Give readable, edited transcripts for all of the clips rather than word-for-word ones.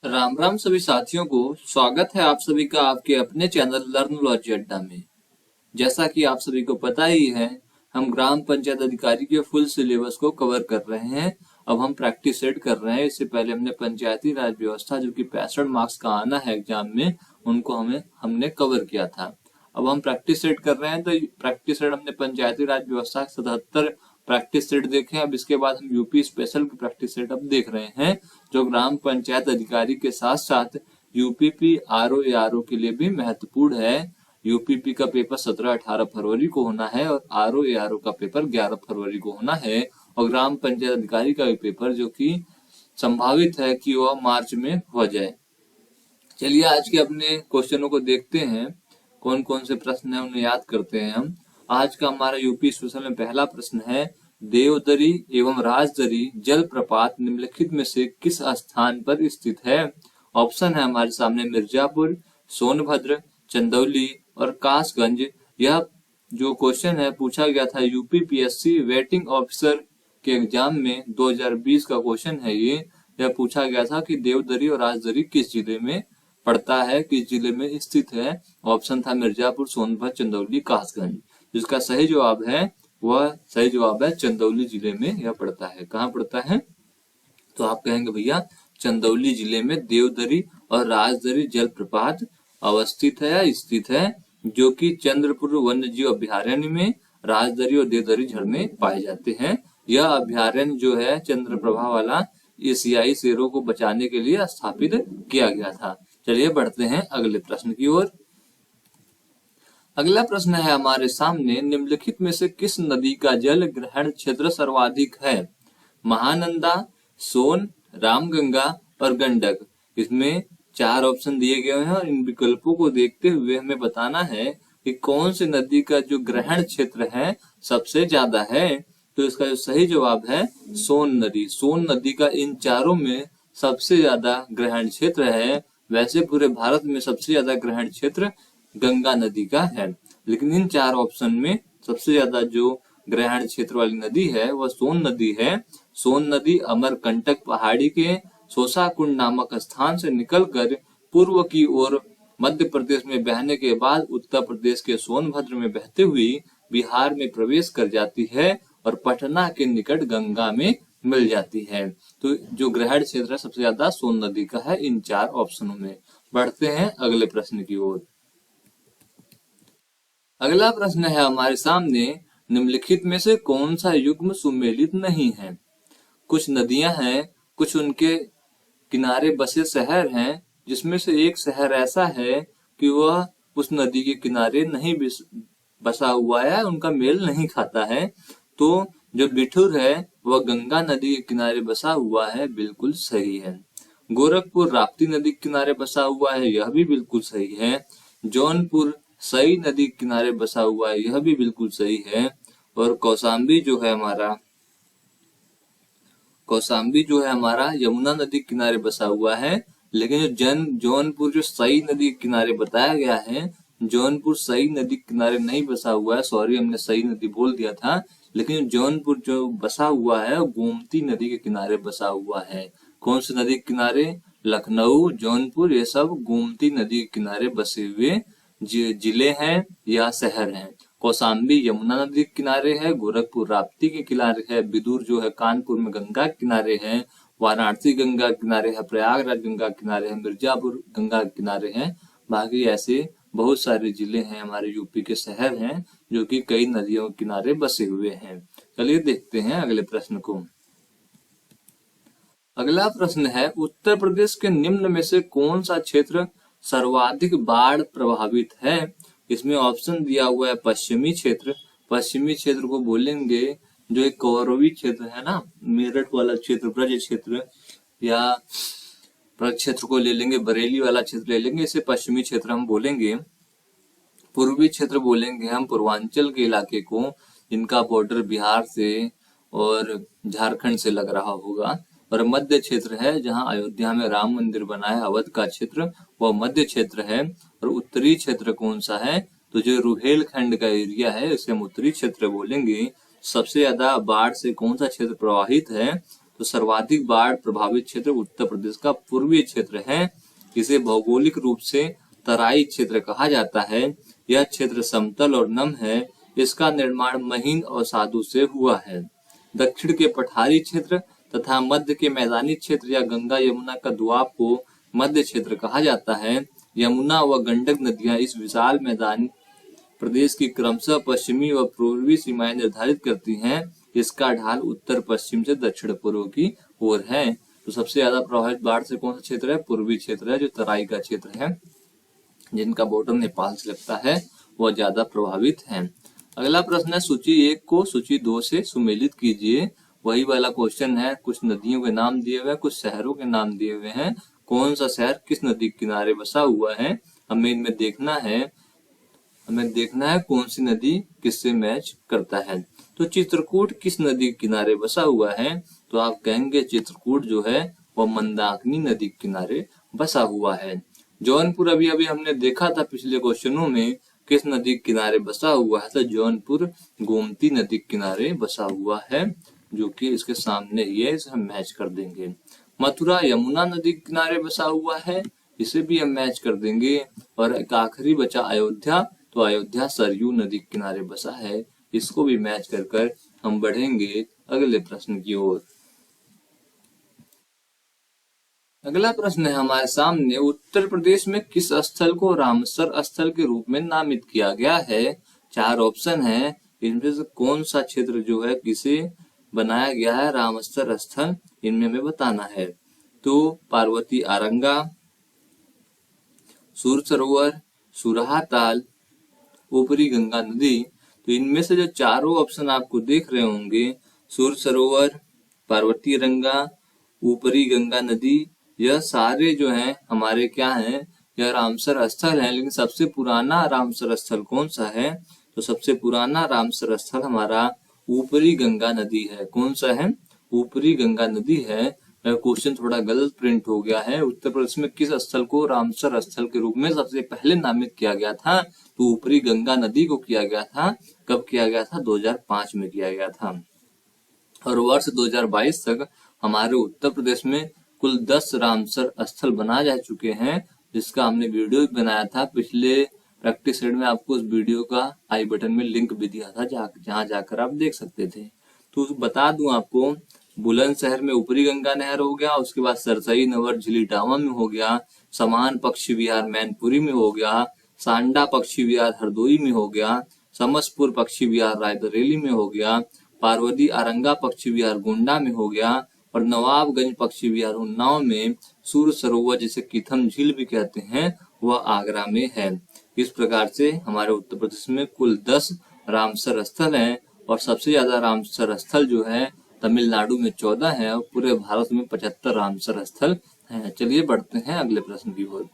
राम राम सभी साथियों को। स्वागत है आप सभी का आपके अपने चैनल लर्न लॉजी अड्डा में। जैसा कि आप सभी को पता ही है, हम ग्राम पंचायत अधिकारी के फुल सिलेबस को कवर कर रहे हैं। अब हम प्रैक्टिस सेट कर रहे हैं। इससे पहले हमने पंचायती राज व्यवस्था जो कि 65 मार्क्स का आना है एग्जाम में, उनको हमने कवर किया था। अब हम प्रैक्टिस सेट कर रहे हैं, तो प्रैक्टिस सेट हमने पंचायती राज व्यवस्था 77 प्रैक्टिस सेट देखे। अब इसके बाद हम यूपी स्पेशल की प्रैक्टिस सेट अब देख रहे हैं, जो ग्राम पंचायत अधिकारी के साथ साथ यूपीपी आरओ एआरओ के लिए भी महत्वपूर्ण है। यूपीपी का पेपर 17-18 फरवरी को होना है और आरओ एआरओ का पेपर 11 फरवरी को होना है। और ग्राम पंचायत अधिकारी का भी पेपर जो कि संभावित है कि वह मार्च में हो जाए। चलिए आज के अपने क्वेश्चनों को देखते हैं, कौन कौन से प्रश्न है उन्हें याद करते हैं हम। आज का हमारा यूपी स्पेशल में पहला प्रश्न है, देवदरी एवं राजदरी जलप्रपात निम्नलिखित में से किस स्थान पर स्थित है। ऑप्शन है हमारे सामने मिर्जापुर, सोनभद्र, चंदौली और कासगंज। यह जो क्वेश्चन है पूछा गया था यूपी पीएससी वेटिंग ऑफिसर के एग्जाम में 2020 का क्वेश्चन है। यह पूछा गया था कि देवदरी और राजदरी किस जिले में पड़ता है, किस जिले में स्थित है। ऑप्शन था मिर्जापुर, सोनभद्र, चंदौली, कासगंज। जिसका सही जवाब है वह सही जवाब है चंदौली जिले में यह पड़ता है। कहाँ पड़ता है? तो आप कहेंगे भैया चंदौली जिले में देवदरी और राजदरी जलप्रपात अवस्थित है या स्थित है, जो कि चंद्रपुर वन्य जीव अभ्यारण्य में राजदरी और देवदरी झरने पाए जाते हैं। यह अभ्यारण्य जो है चंद्रप्रभा वाला एशियाई शेरों को बचाने के लिए स्थापित किया गया था। चलिए बढ़ते हैं अगले प्रश्न की ओर। अगला प्रश्न है हमारे सामने, निम्नलिखित में से किस नदी का जल ग्रहण क्षेत्र सर्वाधिक है। महानंदा, सोन, रामगंगा और गंडक। इसमें 4 ऑप्शन दिए गए हैं और इन विकल्पों को देखते हुए हमें बताना है कि कौन सी नदी का जो ग्रहण क्षेत्र है सबसे ज्यादा है। तो इसका जो सही जवाब है सोन नदी। सोन नदी का इन चारों में सबसे ज्यादा ग्रहण क्षेत्र है। वैसे पूरे भारत में सबसे ज्यादा ग्रहण क्षेत्र गंगा नदी का है, लेकिन इन 4 ऑप्शन में सबसे ज्यादा जो ग्रहण क्षेत्र वाली नदी है वह सोन नदी है। सोन नदी अमरकंटक पहाड़ी के सोसाकुंड नामक स्थान से निकलकर पूर्व की ओर मध्य प्रदेश में बहने के बाद उत्तर प्रदेश के सोनभद्र में बहते हुए बिहार में प्रवेश कर जाती है और पटना के निकट गंगा में मिल जाती है। तो जो ग्रहण क्षेत्र सबसे ज्यादा सोन नदी का है इन 4 ऑप्शनों में। बढ़ते हैं अगले प्रश्न की ओर। अगला प्रश्न है हमारे सामने, निम्नलिखित में से कौन सा युग्म सुमेलित नहीं है। कुछ नदियां हैं, कुछ उनके किनारे बसे शहर हैं, जिसमें से एक शहर ऐसा है कि वह उस नदी के किनारे नहीं बसा हुआ है, उनका मेल नहीं खाता है। तो जो बिठूर है वह गंगा नदी के किनारे बसा हुआ है, बिल्कुल सही है। गोरखपुर राप्ती नदी के किनारे बसा हुआ है, यह भी बिल्कुल सही है। जौनपुर सई नदी के किनारे बसा हुआ है, यह भी बिल्कुल सही है। और कौशाम्बी जो है हमारा यमुना नदी के किनारे बसा हुआ है। लेकिन जो जौनपुर जो सई नदी के किनारे बताया गया है, जौनपुर सई नदी के किनारे नहीं बसा हुआ है। सॉरी, हमने सई नदी बोल दिया था। लेकिन जौनपुर जो बसा हुआ है गोमती नदी के किनारे बसा हुआ है। कौन सी नदी के किनारे? लखनऊ, जौनपुर, ये सब गोमती नदी के किनारे बसे हुए जिले हैं या शहर हैं। कौशाम्बी यमुना नदी के किनारे है, गोरखपुर राप्ती के किनारे है, बिदुर जो है कानपुर में गंगा के किनारे है, वाराणसी गंगा के किनारे है, प्रयागराज गंगा के किनारे है, मिर्जापुर गंगा के किनारे है। बाकी ऐसे बहुत सारे जिले हैं, हमारे यूपी के शहर हैं जो कि कई नदियों के किनारे बसे हुए हैं। चलिए देखते हैं अगले प्रश्न को। अगला प्रश्न है, उत्तर प्रदेश के निम्न में से कौन सा क्षेत्र सर्वाधिक बाढ़ प्रभावित है। इसमें ऑप्शन दिया हुआ है पश्चिमी क्षेत्र। पश्चिमी क्षेत्र को बोलेंगे जो एक कौरवी क्षेत्र है ना, मेरठ वाला क्षेत्र, ब्रज क्षेत्र, या ब्रज क्षेत्र को ले लेंगे, बरेली वाला क्षेत्र ले लेंगे, इसे पश्चिमी क्षेत्र हम बोलेंगे। पूर्वी क्षेत्र बोलेंगे हम पूर्वांचल के इलाके को, जिनका बॉर्डर बिहार से और झारखंड से लग रहा होगा। और मध्य क्षेत्र है जहां अयोध्या में राम मंदिर बना है, अवध का क्षेत्र, वह मध्य क्षेत्र है। और उत्तरी क्षेत्र कौन सा है? तो जो रुहेलखंड का एरिया है इसे हम उत्तरी क्षेत्र बोलेंगे। सबसे ज्यादा बाढ़ से कौन सा क्षेत्र प्रभावित है? तो सर्वाधिक बाढ़ प्रभावित क्षेत्र उत्तर प्रदेश का पूर्वी क्षेत्र है। इसे भौगोलिक रूप से तराई क्षेत्र कहा जाता है। यह क्षेत्र समतल और नम है। इसका निर्माण महीन और साधु से हुआ है। दक्षिण के पठारी क्षेत्र तथा मध्य के मैदानी क्षेत्र या गंगा यमुना का दुआब को मध्य क्षेत्र कहा जाता है। यमुना व गंडक नदियां इस विशाल मैदानी प्रदेश की क्रमशः पश्चिमी व पूर्वी सीमाएं निर्धारित करती हैं। इसका ढाल उत्तर पश्चिम से दक्षिण पूर्व की ओर है। तो सबसे ज्यादा प्रभावित बाढ़ से कौन सा क्षेत्र है? पूर्वी क्षेत्र है, जो तराई का क्षेत्र है, जिनका बॉर्डर नेपाल से लगता है, वह ज्यादा प्रभावित है। अगला प्रश्न है, सूची 1 को सूची 2 से सुमेलित कीजिए। वही वाला क्वेश्चन है। कुछ नदियों के नाम दिए हुए हैं, कुछ शहरों के नाम दिए हुए हैं। कौन सा शहर किस नदी के किनारे बसा हुआ है, हमें इनमें देखना है। हमें देखना है कौन सी नदी किससे मैच करता है। तो चित्रकूट किस नदी के किनारे बसा हुआ है? तो आप कहेंगे चित्रकूट जो है वह मंदाकिनी नदी के किनारे बसा हुआ है। जौनपुर अभी अभी हमने देखा था पिछले क्वेश्चनों में किस नदी के किनारे बसा हुआ है, तो जौनपुर गोमती नदी के किनारे बसा हुआ है, जो कि इसके सामने ही है, इसे हम मैच कर देंगे। मथुरा यमुना नदी के किनारे बसा हुआ है, इसे भी हम मैच कर देंगे। और एक आखिरी बचा अयोध्या, तो अयोध्या सरयू नदी के किनारे बसा है, इसको भी मैच कर कर हम बढ़ेंगे अगले प्रश्न की ओर। अगला प्रश्न है हमारे सामने, उत्तर प्रदेश में किस स्थल को रामसर स्थल के रूप में नामित किया गया है? 4 ऑप्शन है, इनमें से कौन सा क्षेत्र जो है किसे बनाया गया है रामसर स्थल, इनमें हमें बताना है। तो पार्वती आरंगा, सूर सरोवर, सुरहा ताल, ऊपरी गंगा नदी। तो इनमें से जो चारों ऑप्शन आपको देख रहे होंगे, सूर सरोवर, पार्वती रंगा, ऊपरी गंगा नदी, यह सारे जो हैं हमारे क्या हैं, यह रामसर स्थल हैं। लेकिन सबसे पुराना रामसर स्थल कौन सा है? तो सबसे पुराना रामसर स्थल हमारा ऊपरी गंगा नदी है। कौन सा है? ऊपरी गंगा नदी है। क्वेश्चन थोड़ा गलत प्रिंट हो गया है। उत्तर प्रदेश में किस स्थल को रामसर स्थल के रूप में सबसे पहले नामित किया गया था? तो ऊपरी गंगा नदी को किया गया था। कब किया गया था? 2005 में किया गया था। और वर्ष 2022 तक हमारे उत्तर प्रदेश में कुल 10 रामसर स्थल बनाए जा चुके हैं, जिसका हमने वीडियो भी बनाया था। पिछले प्रैक्टिस सेट में आपको उस वीडियो का आई बटन में लिंक भी दिया था, जहां जाकर आप देख सकते थे। तो बता दूं आपको, बुलंदशहर में ऊपरी गंगा नहर हो गया, उसके बाद सरसई नवर झिली टावा में हो गया, समान पक्षी विहार मैनपुरी में हो गया, सांडा पक्षी विहार हरदोई में हो गया, समसपुर पक्षी विहार रायबरेली में हो गया, पार्वती आरंगा पक्षी विहार गोंडा में हो गया, और नवाबगंज पक्षी विहार उन्नाव में, सूर सरोवर जिसे किथम झील भी कहते हैं वह आगरा में है। इस प्रकार से हमारे उत्तर प्रदेश में कुल 10 रामसर स्थल हैं, और सबसे ज्यादा रामसर स्थल जो है तमिलनाडु में 14 है, और पूरे भारत में 75 रामसर स्थल हैं। चलिए बढ़ते हैं अगले प्रश्न की ओर।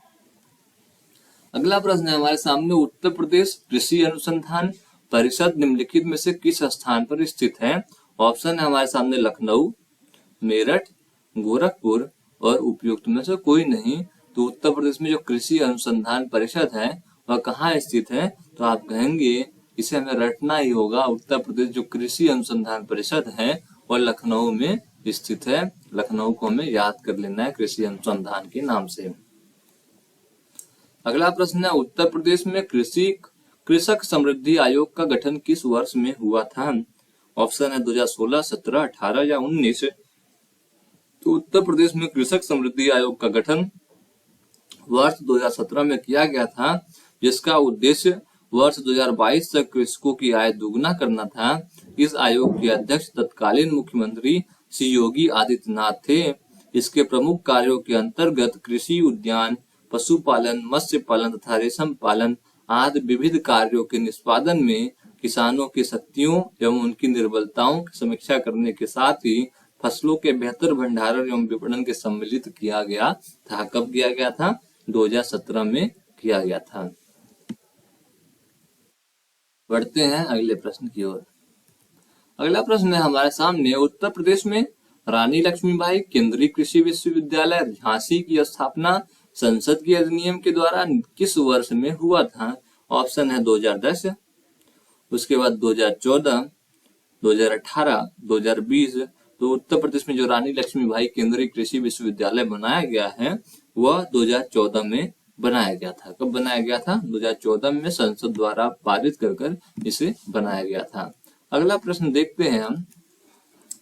अगला प्रश्न है हमारे सामने, उत्तर प्रदेश कृषि अनुसंधान परिषद निम्नलिखित में से किस स्थान पर स्थित है? ऑप्शन है हमारे सामने लखनऊ, मेरठ, गोरखपुर और उपयुक्त में से कोई नहीं। तो उत्तर प्रदेश में जो कृषि अनुसंधान परिषद है वह कहाँ स्थित है? तो आप कहेंगे इसे हमें रटना ही होगा। उत्तर प्रदेश जो कृषि अनुसंधान परिषद है वह लखनऊ में स्थित है। लखनऊ को हमें याद कर लेना है कृषि अनुसंधान के नाम से। अगला प्रश्न है, उत्तर प्रदेश में कृषक समृद्धि आयोग का गठन किस वर्ष में हुआ था? ऑप्शन है 2016, 17, 18 या 19। तो उत्तर प्रदेश में कृषक समृद्धि आयोग का गठन वर्ष 2017 में किया गया था, जिसका उद्देश्य वर्ष 2022 तक कृषकों की आय दोगुना करना था। इस आयोग के अध्यक्ष तत्कालीन मुख्यमंत्री श्री योगी आदित्यनाथ थे। इसके प्रमुख कार्यों के अंतर्गत कृषि, उद्यान, पशुपालन, मत्स्य पालन तथा रेशम पालन आदि विविध कार्यों के निष्पादन में किसानों की शक्तियों एवं उनकी निर्बलताओं की समीक्षा करने के साथ ही फसलों के बेहतर भंडारण एवं विपणन के सम्मिलित किया गया था। कब किया गया था? 2017 में किया गया था। बढ़ते हैं अगले प्रश्न की ओर। अगला प्रश्न है हमारे सामने, उत्तर प्रदेश में रानी लक्ष्मीबाई केंद्रीय कृषि विश्वविद्यालय झांसी की स्थापना संसद के अधिनियम के द्वारा किस वर्ष में हुआ था? ऑप्शन है 2010, उसके बाद 2014, 2018, 2020, तो उत्तर प्रदेश में जो रानी लक्ष्मीबाई केंद्रीय कृषि विश्वविद्यालय बनाया गया है वह 2014 में बनाया गया था। कब बनाया गया था? 2014 में संसद द्वारा पारित कर इसे बनाया गया था। अगला प्रश्न देखते हैं हम।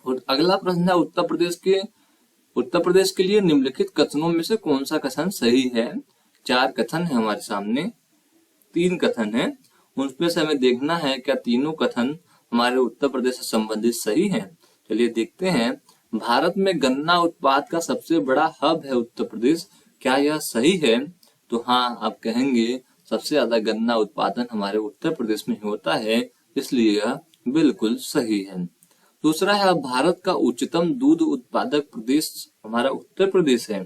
और अगला प्रश्न है उत्तर प्रदेश के लिए निम्नलिखित कथनों में से कौन सा कथन सही है? 4 कथन है हमारे सामने, 3 कथन है, उनमें से हमें देखना है क्या तीनों कथन हमारे उत्तर प्रदेश से संबंधित सही है। चलिए देखते हैं। भारत में गन्ना उत्पाद का सबसे बड़ा हब है उत्तर प्रदेश, क्या यह सही है? तो हाँ, आप कहेंगे सबसे ज्यादा गन्ना उत्पादन हमारे उत्तर प्रदेश में होता है, इसलिए यह बिल्कुल सही है। दूसरा है भारत का उच्चतम दूध उत्पादक प्रदेश हमारा उत्तर प्रदेश है,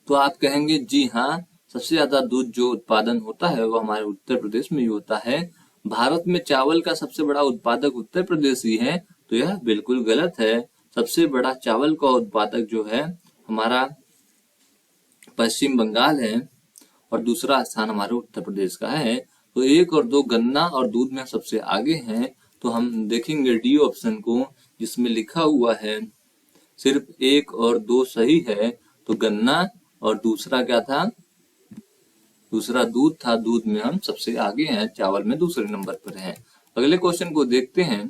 तो आप कहेंगे जी हाँ, सबसे ज्यादा दूध जो उत्पादन होता है वो हमारे उत्तर प्रदेश में ही होता है। भारत में चावल का सबसे बड़ा उत्पादक उत्तर प्रदेश ही है, तो यह बिल्कुल गलत है। सबसे बड़ा चावल का उत्पादक जो है हमारा पश्चिम बंगाल है और दूसरा स्थान हमारे उत्तर प्रदेश का है। तो 1 और 2 गन्ना और दूध में सबसे आगे हैं, तो हम देखेंगे डी ऑप्शन को, जिसमें लिखा हुआ है सिर्फ 1 और 2 सही है। तो गन्ना और दूसरा क्या था? दूसरा दूध था। दूध में हम सबसे आगे हैं, चावल में दूसरे नंबर पर हैं। अगले क्वेश्चन को देखते हैं।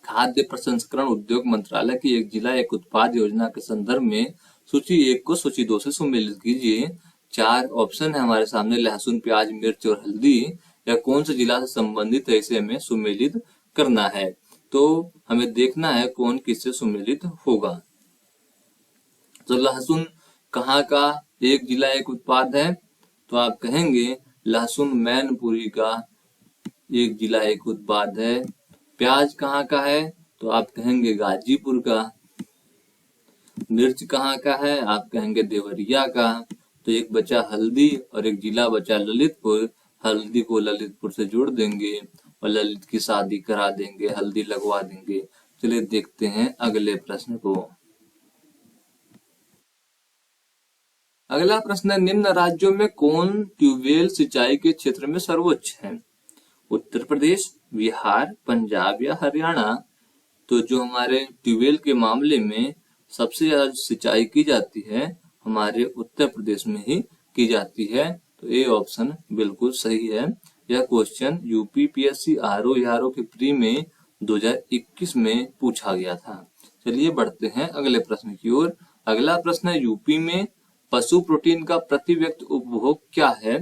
खाद्य प्रसंस्करण उद्योग मंत्रालय की एक जिला एक उत्पाद योजना के संदर्भ में सूची 1 को सूची 2 से सुमेलित कीजिए। 4 ऑप्शन है हमारे सामने, लहसुन, प्याज, मिर्च और हल्दी। या कौन से जिला से संबंधित है, इसे हमें सुमेलित करना है। तो हमें देखना है कौन किससे सुमेलित होगा। तो लहसुन कहाँ का एक जिला एक उत्पाद है? तो आप कहेंगे लहसुन मैनपुरी का एक जिला एक उत्पाद है। प्याज कहाँ का है? तो आप कहेंगे गाजीपुर का। मिर्च कहाँ का है? आप कहेंगे देवरिया का। तो एक बचा हल्दी और एक जिला बचा ललितपुर। हल्दी को ललितपुर से जोड़ देंगे और ललित की शादी करा देंगे, हल्दी लगवा देंगे। चलिए देखते हैं अगले प्रश्न को। अगला प्रश्न है, निम्न राज्यों में कौन ट्यूबवेल सिंचाई के क्षेत्र में सर्वोच्च है? उत्तर प्रदेश, बिहार, पंजाब या हरियाणा? तो जो हमारे ट्यूबवेल के मामले में सबसे ज्यादा सिंचाई की जाती है हमारे उत्तर प्रदेश में ही की जाती है। तो ए ऑप्शन बिल्कुल सही है। यह क्वेश्चन यूपी पीएससी आरओ के प्री में 2021 में पूछा गया था। चलिए बढ़ते हैं अगले प्रश्न की ओर। अगला प्रश्न है, यूपी में पशु प्रोटीन का प्रति व्यक्ति उपभोग क्या है?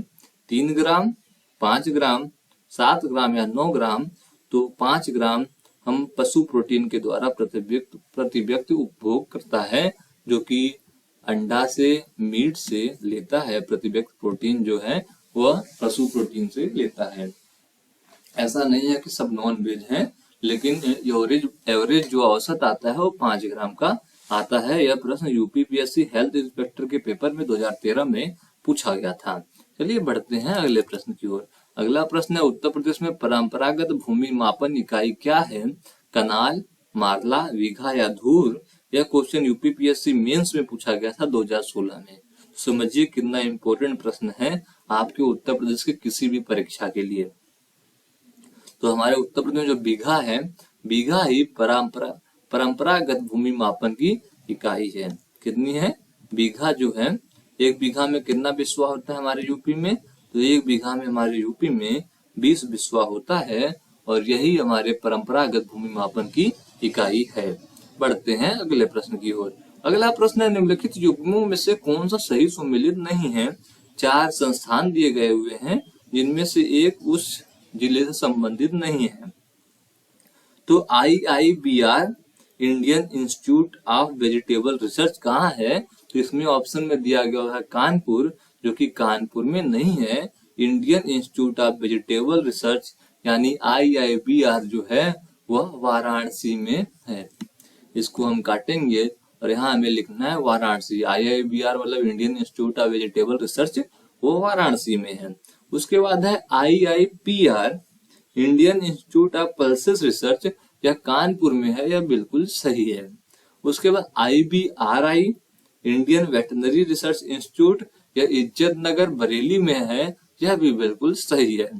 3 ग्राम, 5 ग्राम, 7 ग्राम या 9 ग्राम? तो 5 ग्राम हम पशु प्रोटीन के द्वारा प्रति व्यक्ति उपभोग करता है, जो कि अंडा से, मीट से लेता है। प्रति व्यक्ति प्रोटीन जो है वह पशु प्रोटीन से लेता है। ऐसा नहीं है कि सब नॉन वेज हैं, लेकिन एवरेज जो औसत आता है वो 5 ग्राम का आता है। यह प्रश्न यूपी पीएससी हेल्थ इंस्पेक्टर के पेपर में 2013 में पूछा गया था। चलिए बढ़ते हैं अगले प्रश्न की ओर। अगला प्रश्न है, उत्तर प्रदेश में परंपरागत भूमि मापन इकाई क्या है? कनाल, मारला, बीघा या धूर? यह क्वेश्चन यूपी पीएससी मेंस में पूछा गया था 2016 में। समझिए कितना इंपॉर्टेंट प्रश्न है आपके उत्तर प्रदेश के किसी भी परीक्षा के लिए। तो हमारे उत्तर प्रदेश में जो बीघा है, बीघा ही परंपरागत भूमि मापन की इकाई है। कितनी है? बीघा जो है, 1 बीघा में कितना बिस्वा होता है हमारे यूपी में? तो 1 बीघा में हमारे यूपी में 20 बिस्वा होता है और यही हमारे परंपरागत भूमि मापन की इकाई है। बढ़ते हैं अगले प्रश्न की ओर। अगला प्रश्न है, निम्नलिखित युग्मों में से कौन सा सही सुमेलित नहीं है? 4 संस्थान दिए गए हुए हैं, जिनमें से एक उस जिले से संबंधित नहीं है। तो IIBR Indian institute of vegetable research कहाँ है? तो इसमें ऑप्शन में दिया गया है कानपुर, जो कि कानपुर में नहीं है। Indian institute of vegetable research यानी IIBR जो है वह वाराणसी में है। इसको हम काटेंगे और यहाँ हमें लिखना है वाराणसी। IIBR मतलब Indian institute of vegetable research, वो वाराणसी में है। उसके बाद है IIPR Indian institute of pulses research, यह कानपुर में है, यह बिल्कुल सही है। उसके बाद IBRI Indian veterinary research institute, यह इज्जत नगर बरेली में है, यह भी बिल्कुल सही है।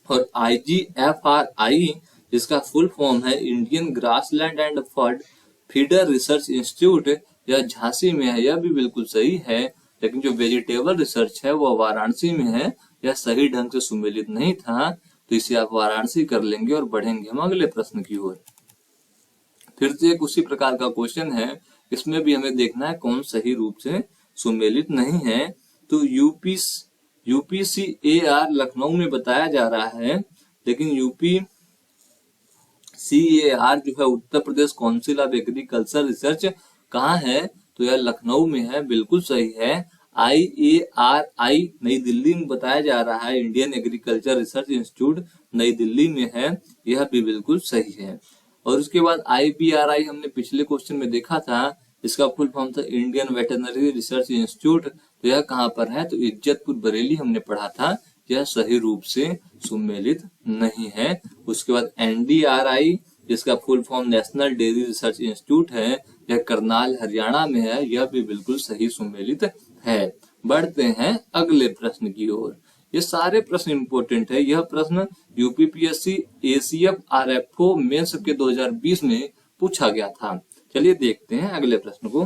और IGFRI इसका फुल फॉर्म है Indian grassland and fodder research institute. यह झांसी में है, यह भी बिल्कुल सही है, लेकिन जो वेजिटेबल रिसर्च है वो वाराणसी में है। यह सही ढंग से सुमेलित नहीं था, तो इसे आप वाराणसी कर लेंगे और बढ़ेंगे हम अगले प्रश्न की ओर। फिर से एक उसी प्रकार का क्वेश्चन है, इसमें भी हमें देखना है कौन सही रूप से सुमेलित नहीं है। तो यूपीसीएआर लखनऊ में बताया जा रहा है, लेकिन यूपीसीएआर जो है Uttar Pradesh council of agriculture research कहाँ है, तो यह लखनऊ में है, बिल्कुल सही है। IARI नई दिल्ली में बताया जा रहा है, इंडियन एग्रीकल्चर रिसर्च इंस्टीट्यूट नई दिल्ली में है, यह भी बिल्कुल सही है। और उसके बाद IPRI हमने पिछले क्वेश्चन में देखा था, इसका फुल फॉर्म था इंडियन वेटरनरी रिसर्च इंस्टीट्यूट, तो यह कहाँ पर है, तो इज्जतपुर बरेली हमने पढ़ा था, यह सही रूप से सुमेलित नहीं है। उसके बाद NDRI जिसका full form national dairy research institute है, यह करनाल हरियाणा में है, यह भी बिल्कुल सही सुमेलित है। बढ़ते हैं अगले प्रश्न की ओर। ये सारे प्रश्न इंपोर्टेंट है। यह प्रश्न यूपीपीएससी ACF RFO मेंस के 2020 में पूछा गया था। चलिए देखते हैं अगले प्रश्न को।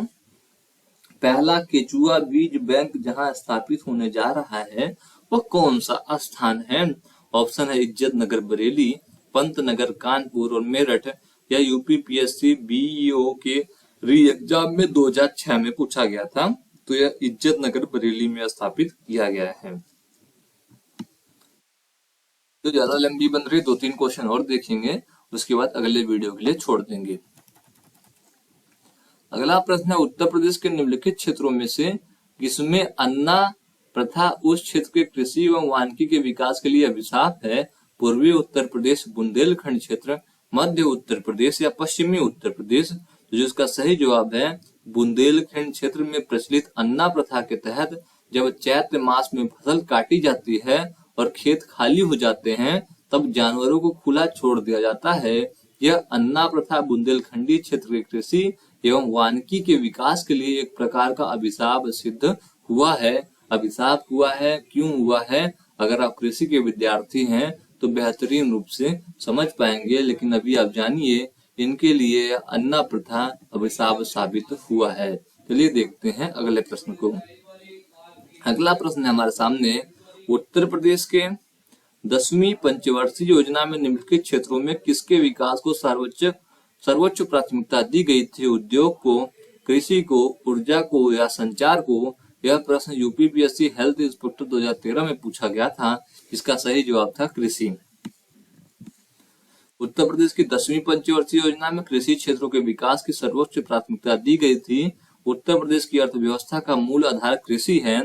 पहला केचुआ बीज बैंक जहां स्थापित होने जा रहा है वह कौन सा स्थान है? ऑप्शन है इज्जत नगर बरेली, पंत नगर कानपुर और मेरठ। यह यूपीपीएससी BEO के री एग्जाम में 2006 में पूछा गया था, तो यह इज्जत नगर बरेली में स्थापित किया गया है। तो ज्यादा लंबी बन रही, 2-3 क्वेश्चन और देखेंगे, उसके बाद अगले वीडियो के लिए छोड़ देंगे। अगला प्रश्न है उत्तर प्रदेश के निम्नलिखित क्षेत्रों में से किसमें अन्ना प्रथा उस क्षेत्र के कृषि एवं वानिकी के विकास के लिए अभिशाप है? पूर्वी उत्तर प्रदेश, बुंदेलखंड क्षेत्र, मध्य उत्तर प्रदेश या पश्चिमी उत्तर प्रदेश। तो जिसका सही जवाब है बुंदेलखंड क्षेत्र में प्रचलित अन्ना प्रथा के तहत जब चैत्र मास में फसल काटी जाती है और खेत खाली हो जाते हैं, तब जानवरों को खुला छोड़ दिया जाता है। यह अन्ना प्रथा बुंदेलखंडी क्षेत्र के कृषि एवं वानिकी के विकास के लिए एक प्रकार का अभिशाप सिद्ध हुआ है। अभिशाप हुआ है, क्यों हुआ है? अगर आप कृषि के विद्यार्थी हैं तो बेहतरीन रूप से समझ पाएंगे, लेकिन अभी आप जानिए इनके लिए अन्ना प्रथा अभिशाप साबित हुआ है। चलिए देखते हैं अगले प्रश्न को। अगला प्रश्न है हमारे सामने, उत्तर प्रदेश के 10वीं पंचवर्षीय योजना में निम्नलिखित क्षेत्रों में किसके विकास को सर्वोच्च प्राथमिकता दी गई थी? उद्योग को, कृषि को, ऊर्जा को या संचार को? यह प्रश्न यूपीपीएससी हेल्थ इंस्पेक्टर 2013 में पूछा गया था। इसका सही जवाब था कृषि। उत्तर प्रदेश की 10वीं पंचवर्षीय योजना में कृषि क्षेत्रों के विकास की सर्वोच्च प्राथमिकता दी गई थी। उत्तर प्रदेश की अर्थव्यवस्था का मूल आधार कृषि है।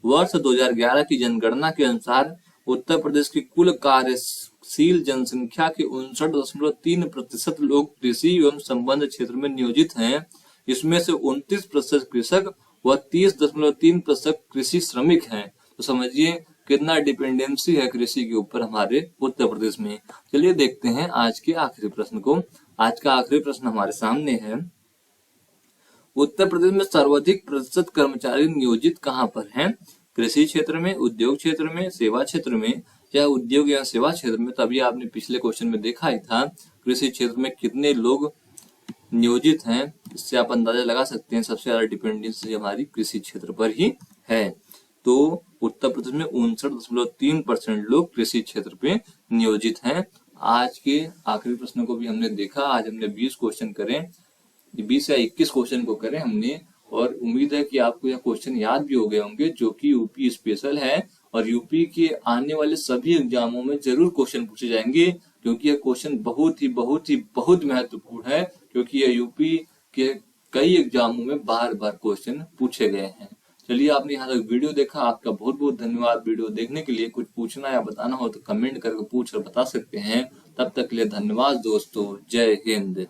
वर्ष 2011 की जनगणना के अनुसार उत्तर प्रदेश की कुल कार्यशील जनसंख्या के 59.3% लोग कृषि एवं संबद्ध क्षेत्र में नियोजित हैं। इसमें से 29% कृषक व 30.3% कृषि श्रमिक हैं। तो समझिए कितना डिपेंडेंसी है कृषि के ऊपर हमारे उत्तर प्रदेश में। चलिए देखते हैं आज के आखिरी प्रश्न को। आज का आखिरी प्रश्न हमारे सामने है, उत्तर प्रदेश में सर्वाधिक प्रतिशत कर्मचारी नियोजित कहाँ पर हैं? कृषि क्षेत्र में, उद्योग क्षेत्र में, सेवा क्षेत्र में या उद्योग या सेवा क्षेत्र में? तभी आपने पिछले क्वेश्चन में देखा ही था कृषि क्षेत्र में कितने लोग नियोजित हैं, इससे आप अंदाजा लगा सकते हैं सबसे ज्यादा डिपेंडेंसी हमारी कृषि क्षेत्र पर ही है। तो उत्तर प्रदेश में 59.3% लोग कृषि क्षेत्र पे नियोजित हैं। आज के आखिरी प्रश्न को भी हमने देखा। आज हमने 20 क्वेश्चन करें, 20 या 21 क्वेश्चन को करें हमने, और उम्मीद है कि आपको यह क्वेश्चन याद भी हो गए होंगे, जो कि यूपी स्पेशल है और यूपी के आने वाले सभी एग्जामों में जरूर क्वेश्चन पूछे जाएंगे, क्योंकि यह क्वेश्चन बहुत महत्वपूर्ण है, क्योंकि यह यूपी के कई एग्जामों में बार बार क्वेश्चन पूछे गए हैं। चलिए आपने यहाँ तक वीडियो देखा, आपका बहुत बहुत धन्यवाद। वीडियो देखने के लिए कुछ पूछना या बताना हो तो कमेंट करके पूछ और बता सकते हैं। तब तक के लिए धन्यवाद दोस्तों, जय हिंद।